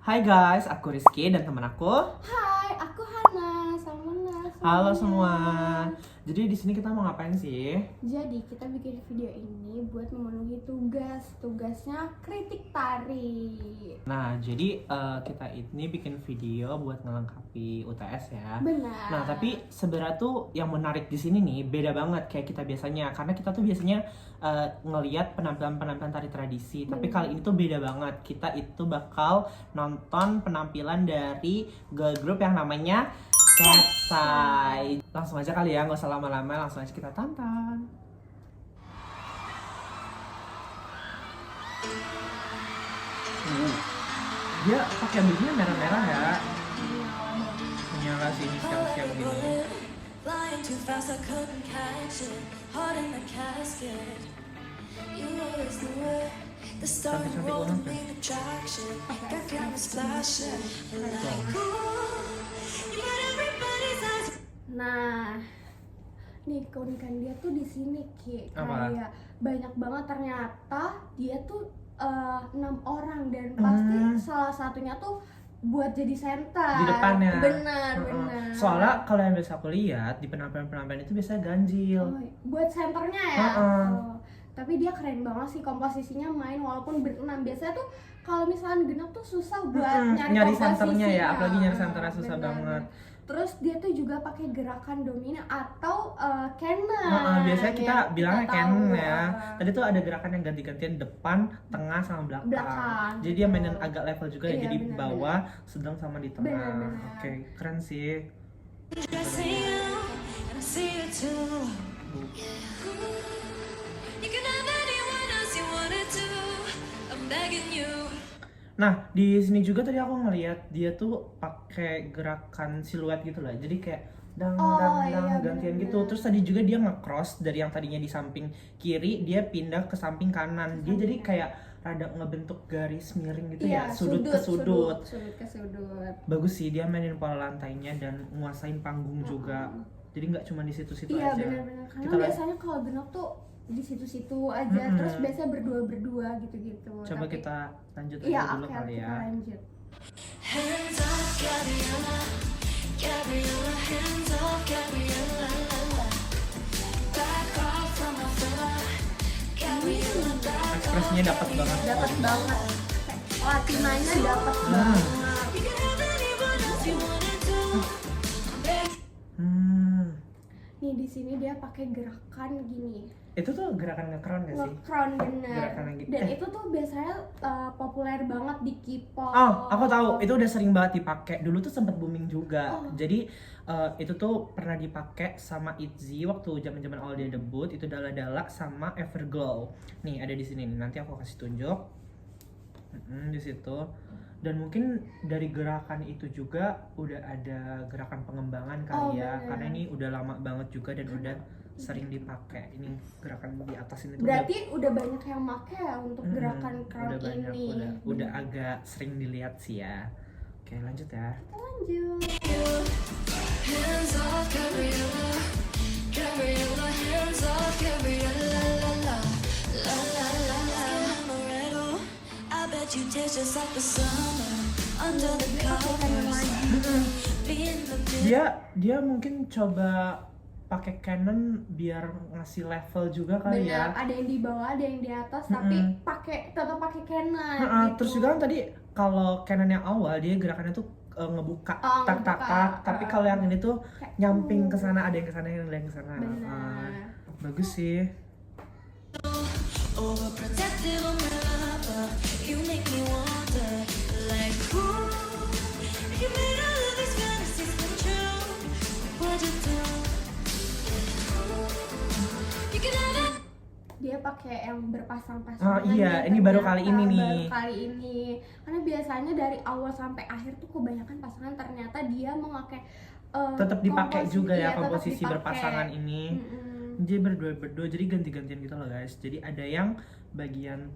Hai guys, aku Rizky dan teman aku. Hai, aku Hana sama Nas. Halo semua. Jadi di sini kita mau ngapain sih? Jadi kita bikin video ini buat memenuhi tugasnya kritik tari. Nah, jadi kita ini bikin video buat ngelengkapi UTS ya. Benar. Nah, tapi sebenarnya tuh yang menarik di sini nih beda banget kayak kita biasanya, karena kita tuh biasanya ngelihat penampilan tari tradisi. Tapi kali ini tuh beda banget. Kita itu bakal nonton penampilan dari girl group yang namanya Cat's. Langsung aja kali ya, nggak usah lama-lama, langsung aja kita tonton. Dia pakai bajunya merah-merah ya. Menyala sih siang-siang gini. Flying too fast, I couldn't catch it. Heart in the casket. You always knew it. The star Cantik-cantik rolling banget ya. in attraction. Got cameras flashing. Like, ooh, you got everybody's eyes. Nah, nih keunikan dia tuh di sini Ki. Apa? Kayak banyak banget ternyata dia tuh 6 orang dan pasti salah satunya tuh buat jadi center Di depannya. Benar. Soalnya kalau yang biasa aku lihat di penampilan-penampilan itu biasanya ganjil. Oh, buat senternya ya. Oh, tapi dia keren banget sih komposisinya main walaupun berenam. Biasanya tuh kalau misalnya genap tuh susah buat nyari senternya ya, komposisinya. apalagi nyari senternya susah Benar. banget. Terus dia tuh juga pakai gerakan domino atau cannon. Biasanya kita Yang bilangnya kita cannon tahu. ya. Tadi tuh ada gerakan yang ganti-gantian depan, tengah, sama belakang. Belakang, Jadi dia mainin betul. agak level juga ya, Iya, jadi benar, bawah, sedang sama di tengah. Benar. Oke, keren sih. I see you, and I see you too. You can have anyone else you wanted to. I'm begging you. Nah, di sini juga tadi aku ngeliat dia tuh pakai gerakan siluet gitu lah. Jadi kayak dang Iya, gantian benar-benar. gitu. Terus tadi juga dia nge-cross dari yang tadinya di samping kiri, dia pindah ke samping kanan. Dia jadi kayak rada ngebentuk garis miring gitu ya, sudut ke sudut. Sudut ke sudut. Bagus sih, dia mainin pola lantainya dan nguasain panggung juga. Jadi nggak cuma di situ-situ Iya aja. benar-benar. Karena Kita lihat. biasanya kalau genap tuh di situ-situ aja, terus biasanya berdua gitu-gitu. Coba Tapi- kita lanjut Iya, aja dulu oke, kali kita ya. lanjut. Hands off, Gabriella. Gabriella, hands off, Gabriella. Back off from my fella. Gabriella, back off. Ekspresinya dapat banget. Dapat banget. Latinanya dapat Nah. banget. You can have anyone else you wanted to. I'm begging. Nih di sini dia pakai gerakan gini. Itu tuh gerakan nge-crown gak sih? Nge-crown bener. Gerakan yang gitu. Dan itu tuh biasanya populer banget di K-pop. Oh, aku tahu. Itu udah sering banget dipakai. Dulu tuh sempat booming juga. Oh. Jadi itu tuh pernah dipakai sama ITZY waktu zaman-zaman awal dia debut. Itu Dala-Dala sama Everglow. Nih ada di sini. Nanti aku kasih tunjuk. Di situ. Dan mungkin dari gerakan itu juga udah ada gerakan pengembangan kali ya. bener. Karena ini udah lama banget juga dan udah sering dipakai. Ini gerakan di atas ini tuh Berarti udah banyak yang make ya untuk gerakan crown udah banyak, ini. udah agak sering dilihat sih ya. Oke, lanjut ya. Kita lanjut. Hands off, Gabriella. Gabriella, hands off, Gabriella. La la la la la la. Amaretto. I bet you taste just like the summer under the covers. Being the Dia mungkin coba pakai Canon biar ngasih level juga kali Benar, ya. ada yang di bawah, ada yang di atas, tapi tetap pakai cannon. Gitu. Terus juga kan tadi kalau Canon yang awal dia gerakannya tuh ngebuka Oh, tak. ngebuka. Tapi kalau yang ini tuh Kayak, nyamping ke sana, ada yang ke sana, ada yang ke sana. Benar. Bagus sih. overprotective umbrella. You make me wonder, like who? You made all of these fantasies come true. What'd you do? You can have it. Dia pakai yang berpasang-pasang. Oh iya, ini baru kali ini nih. Baru kali ini. Karena biasanya dari awal sampai akhir tuh kebanyakan pasangan ternyata dia memakai Tetap dipakai juga ya tetap komposisi dipakai. berpasangan ini. Jadi berdua-berdua, jadi ganti-gantian gitu loh guys. Jadi ada yang bagian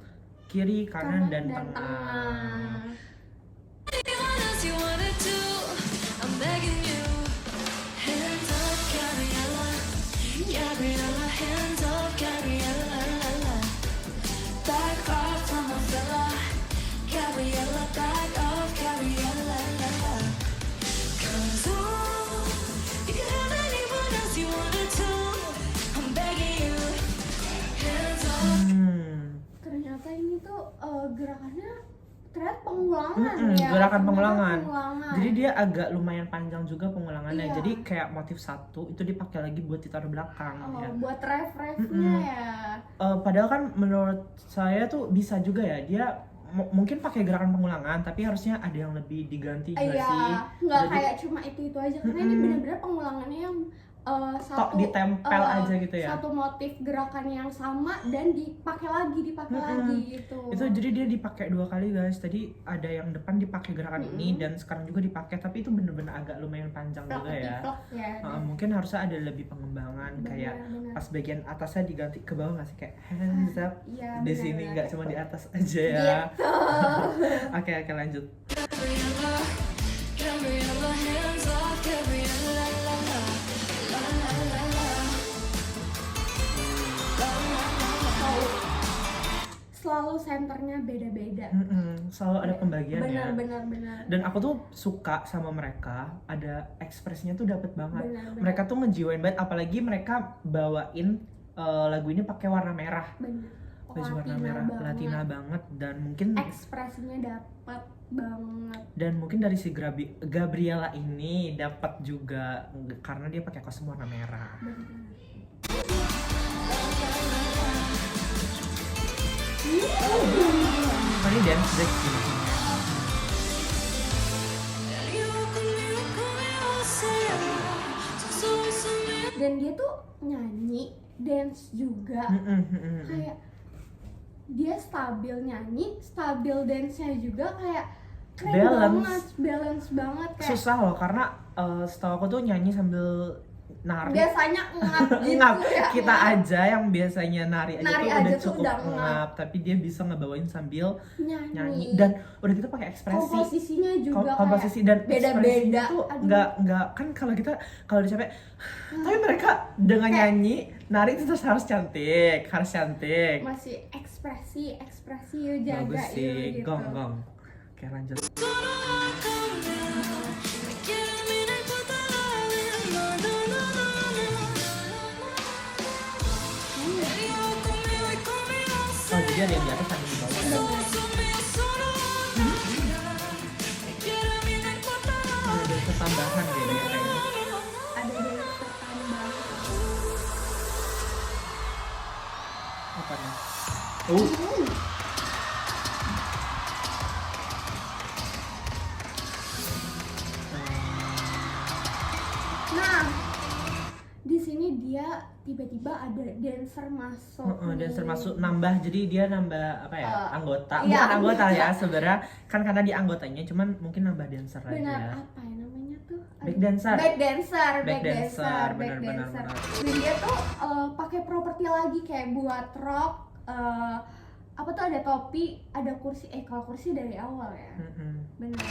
kiri, kanan, dan tengah. Anyone else you wanted to? I'm begging you. Hands off, Gabriella. Gabriella, hands off, Gabriella. Back off from my fella. Gabriella, back off, Gabriella. ternyata pengulangan Mm-mm, ya. gerakan Ternyata pengulangan. pengulangan. Jadi dia agak lumayan panjang juga pengulangannya. Iya. Jadi kayak motif satu itu dipakai lagi buat ditaruh belakang Oh, ya. buat ref-refnya Mm-mm. ya. Padahal kan menurut saya tuh bisa juga ya dia mungkin pakai gerakan pengulangan tapi harusnya ada yang lebih diganti nggak Iya, sih? nggak Jadi- kayak cuma itu aja karena ini Mm-mm. benar-benar pengulangannya yang Tok ditempel aja gitu ya. Satu motif gerakan yang sama dan dipakai lagi gitu. Itu jadi dia dipakai 2 kali guys. Tadi ada yang depan dipakai gerakan ini Mm-mm. dan sekarang juga dipakai tapi itu bener-bener agak lumayan panjang juga ya. Plok ya. Mungkin harusnya ada lebih pengembangan kayak Benar. pas bagian atasnya diganti ke bawah nggak sih kayak hands up Iya, di benar, sini benar. nggak cuma di atas aja ya. Gitu. Oke lanjut. Gabriella, Gabriella, hands off, Gabriella, la la la, la la la la. Selalu senternya beda-beda. Selalu ada pembagiannya. Benar. Dan aku tuh suka sama mereka, ada ekspresinya tuh dapet banget. Benar. Mereka tuh ngejiwain banget, apalagi mereka bawain lagu ini pakai warna merah. Benar. Baju warna merah, Latina banget dan mungkin Ekspresinya dapat banget. dan mungkin dari si Gabriela ini dapat juga karena dia pakai kostum warna merah. Benar. Ini dance break sih. Dan dia tuh nyanyi, dance juga. Kayak dia stabil nyanyi, stabil dance-nya juga kayak keren balance banget kayak Susah loh karena setahu aku tuh nyanyi sambil nari. biasanya ngap gitu Ngap. ya. Kita ngap. aja yang biasanya nari aja Nari tuh aja udah tuh cukup udah ngap, tapi dia bisa ngebawain sambil nyanyi nyanyi dan udah gitu pakai ekspresi. komposisinya juga Komposisi kayak dan beda-beda. ekspresinya tuh Aduh. nggak kan kalau kita kalau udah capek tapi mereka dengan Kayak- nyanyi nari itu terus harus cantik masih ekspresi yuk jaga bagus sih yuk gitu. gong oke lanjut. Oh jadi ada yang di atas ada yang di bawah ya? Ada ketambahan kayaknya Ada dance tambahan. apa nih? Nah, di sini dia tiba-tiba ada dancer masuk. Dancer masuk nambah, jadi dia nambah apa ya anggota, iya, bukan anggota anggota. ya sebenarnya kan karena dia anggotanya, cuman mungkin nambah dancer Benar, aja. apa ya namanya tuh? Back dancer. Back dancer. Benar. Dan dia tuh pakai properti lagi kayak buat rock. Apa tuh ada topi, ada kursi. Kalau kursi dari awal ya. Benar.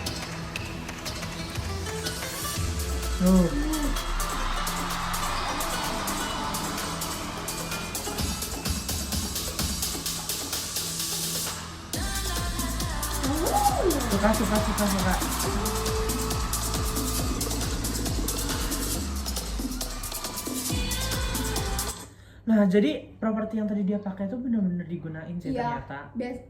Suka. Nah, jadi properti yang tadi dia pakai tuh benar-benar digunain sih Iya, ternyata.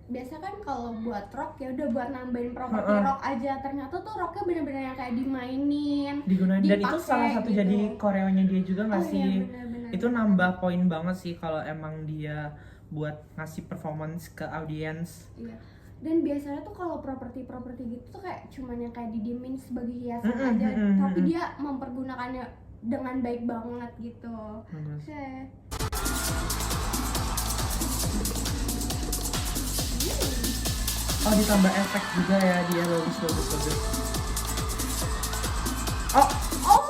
biasa kan kalau buat rock ya udah buat nambahin properti rock aja. Ternyata tuh rocknya bener-bener yang kayak dimainin. Digunain dan itu dipakai salah satu gitu. jadi koreonya dia juga nggak Oh, sih? iya, bener-bener. Itu nambah poin banget sih kalau emang dia buat ngasih performance ke audiens. Iya. Dan biasanya tuh kalau properti gitu tuh kayak cuman yang kayak didiemin sebagai hiasan aja, tapi dia mempergunakannya dengan baik banget gitu. Bagus. Oke. Oh ditambah efek juga ya dia bagus. Oh Oh.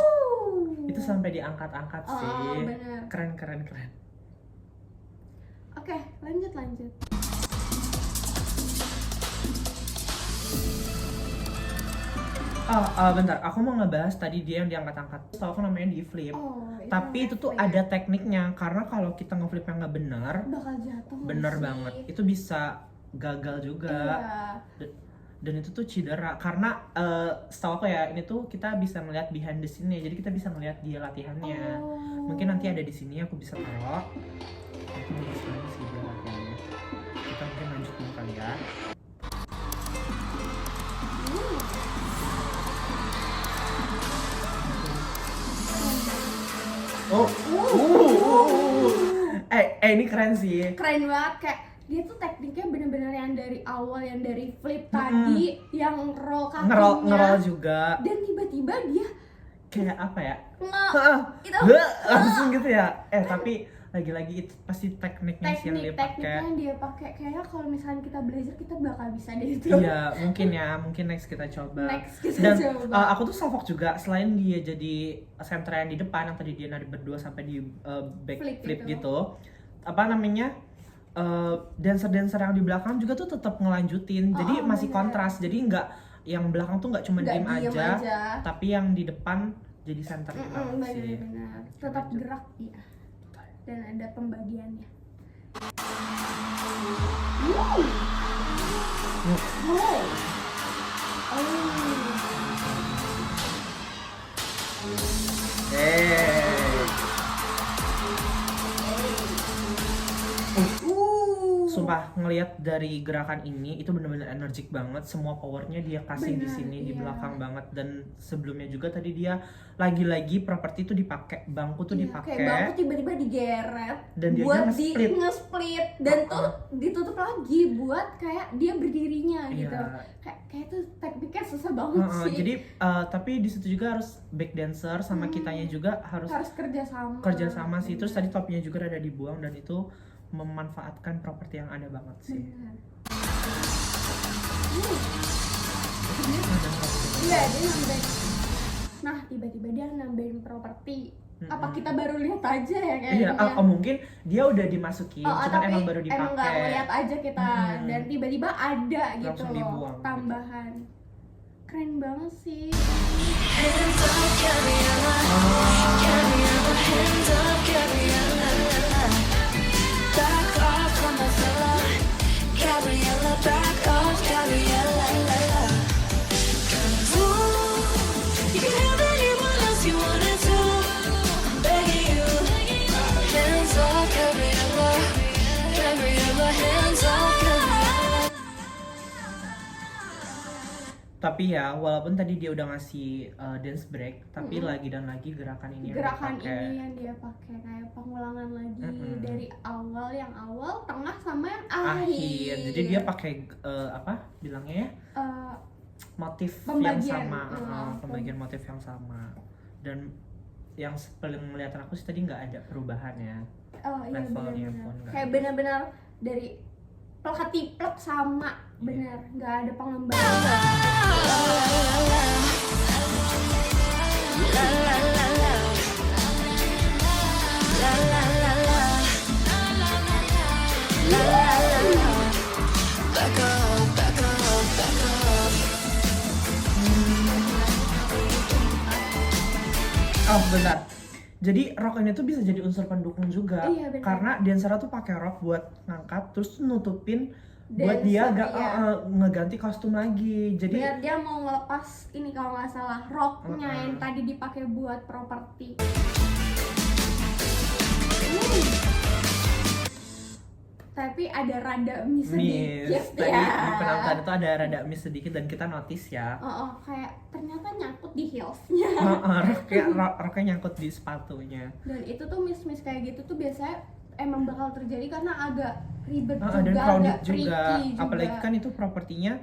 itu sampai diangkat-angkat Oh, sih. bener. Keren. Oke, lanjut. Bentar, aku mau ngebahas tadi dia yang diangkat-angkat. Tahu aku namanya di flip. Oh, Tapi itu tuh flip. ada tekniknya karena kalau kita ngeflip yang nggak benar, bakal jatuh. nggak bener sih? banget. Itu bisa gagal juga. Iya. Dan itu tuh cedera karena setahu aku ya ini tuh kita bisa ngeliat behind the scene-nya, jadi kita bisa ngeliat dia latihannya. Oh. Mungkin nanti ada di sini aku bisa taruh. Itu bagus banget sih dia latihannya. Kita mungkin lanjut dulu kali ya. Oh. Ini keren sih. Keren banget, kayak dia tuh tekniknya bener-bener yang dari awal, yang dari flip tadi, yang roll kakinya, Ngerol juga. dan tiba-tiba dia Kayak apa ya? itu Langsung gitu ya. Tapi lagi-lagi itu pasti tekniknya sih yang dia tekniknya pakai. yang dia pakai. Kayaknya kalau misalnya kita belajar, kita bakal bisa deh itu. Iya, mungkin next kita coba. Next kita Dan coba. aku tuh salfok juga, selain dia jadi center yang di depan yang tadi dia narik berdua sampai di back flip Flip gitu. Apa namanya? Dancer-dancer yang di belakang juga tuh tetap ngelanjutin. Jadi masih bener. kontras. Jadi nggak yang belakang tuh nggak cuma Nggak diem diem aja, aja. tapi yang di depan jadi center banget sih. Benar-benar tetap gerak ya, dan ada pembagiannya. Wow. Sumpah ngelihat dari gerakan ini itu benar-benar energik banget, semua powernya dia kasih di Benar, sini di iya. belakang banget. Dan sebelumnya juga tadi dia lagi-lagi properti itu dipakai, bangku tuh Iya, dipakai. kayak bangku tiba-tiba digeret Dan dia buat nge-split. nge-split dan tuh ditutup lagi buat kayak dia berdirinya gitu. Iya. Kayak tuh tekniknya susah banget sih. Jadi tapi di situ juga harus back dancer sama kitanya juga harus kerja sama sih. Terus tadi topinya juga rada dibuang dan itu memanfaatkan properti yang ada banget sih. Benar. Iya, dia nambahin. Nah, tiba-tiba dia nambahin properti. Apa kita baru lihat aja ya kayaknya? Iya, mungkin dia udah dimasukin, cuman tapi emang baru dipakai. emang nggak ngeliat aja kita, dan tiba-tiba ada gitu Langsung loh dibuang, tambahan. Keren banget sih. Hands up, Gabriella. Gabriella, hands up, Gabriella. Back off from my fella. Gabriella, back off, Gabriella. Ooh, you can have anyone else you wanted to. I'm begging you. Hands off, Gabriella. Gabriella, hands off, Gabriella. Tapi ya, walaupun tadi dia udah ngasih dance break, tapi lagi dan lagi gerakan ini Gerakan yang dia pakai. ini yang dia pakai kayak pengulangan lagi dari awal, tengah sama yang akhir. Jadi dia pakai apa bilangnya ya? Motif yang Pembagian, sama, pembagian motif yang sama. Dan yang paling kelihatan aku sih tadi nggak ada perubahan ya. Oh iya, Levelnya benar-benar pun nggak kayak ada. benar-benar dari plek sama, benar nggak ada pengembangan. La la la la. La la la la. La la la la. Back up, back up, back up. Oh benar. Jadi rock ini tuh bisa jadi unsur pendukung juga. Iya, benar. Karena dancer tuh pakai rock buat ngangkat, terus tuh nutupin buat Dancer, dia iya. ngeganti kostum lagi. Jadi Biar dia mau ngelepas ini kalau nggak salah roknya yang tadi dipakai buat properti. Tapi ada rada miss sedikit tadi ya. di penampilan itu ada rada miss sedikit dan kita notice ya. Kayak ternyata nyangkut di heelsnya. Roknya nyangkut di sepatunya. Dan itu tuh miss kayak gitu tuh biasanya emang bakal terjadi karena agak ribet Dan juga, crowded agak tricky juga. juga. Apalagi kan itu propertinya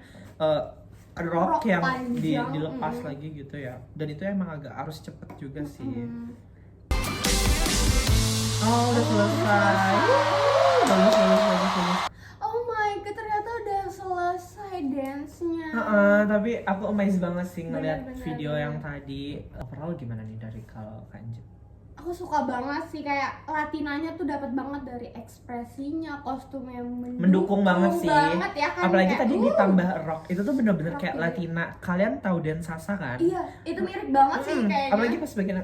Rok rock yang panjang, dilepas lagi gitu ya. Dan itu emang agak harus cepet juga sih. Oh udah selesai. Bagus. Oh my god, ternyata udah selesai dance-nya. Tapi aku amazed banget sih ngeliat Bener, video bener. yang tadi. Overall gimana nih dari kalau Kanji? Aku suka banget sih, kayak latinanya tuh dapat banget dari ekspresinya, kostum yang Mendukung banget sih. ya kan? Apalagi Kayak, tadi ditambah rock, itu tuh bener-bener Rock kayak gitu. Latina. Kalian tahu dance salsa kan? Iya, itu mirip banget sih kayaknya. Apalagi pas bagian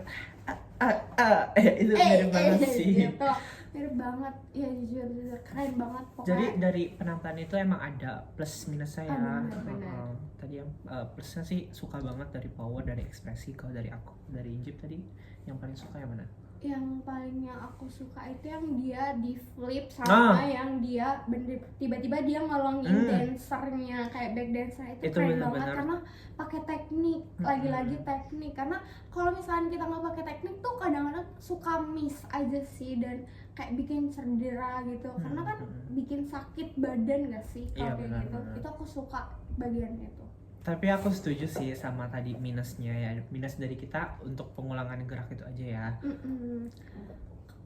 itu mirip banget sih. Gitu. Mirip banget. Iya, jujur keren banget pokoknya. Jadi dari penampilan itu emang ada plus minusnya ya. Benar. Tadi yang plusnya sih suka banget dari power, dari ekspresi. Kalau dari aku, dari Injip tadi yang paling suka yang mana? yang paling yang aku suka itu yang dia di flip sama yang dia bener tiba-tiba dia nolongin dancernya kayak back dancer itu keren banget karena pakai teknik, lagi-lagi teknik. Karena kalau misalnya kita nggak pakai teknik tuh kadang-kadang suka miss aja sih dan kayak bikin cedera gitu karena kan bikin sakit badan gak sih kalau kayak gitu. Itu aku suka bagian itu. Tapi aku setuju sih sama tadi minusnya ya, minus dari kita untuk pengulangan gerak itu aja ya.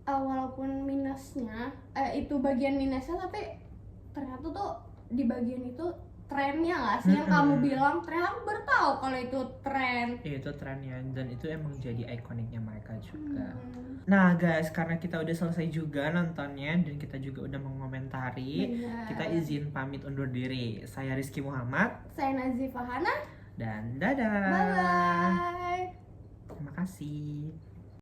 Walaupun minusnya, itu bagian minusnya, tapi ternyata tuh di bagian itu trennya nggak sih yang kamu bilang, ternyata aku baru tahu kalau itu tren. Iya, itu trennya dan itu emang jadi ikoniknya mereka juga. Nah guys, karena kita udah selesai juga nontonnya dan kita juga udah mengomentari, Benar. kita izin pamit undur diri. Saya Rizky Muhammad Saya Nazifah Hana. dan dadah. Bye bye. Terima kasih.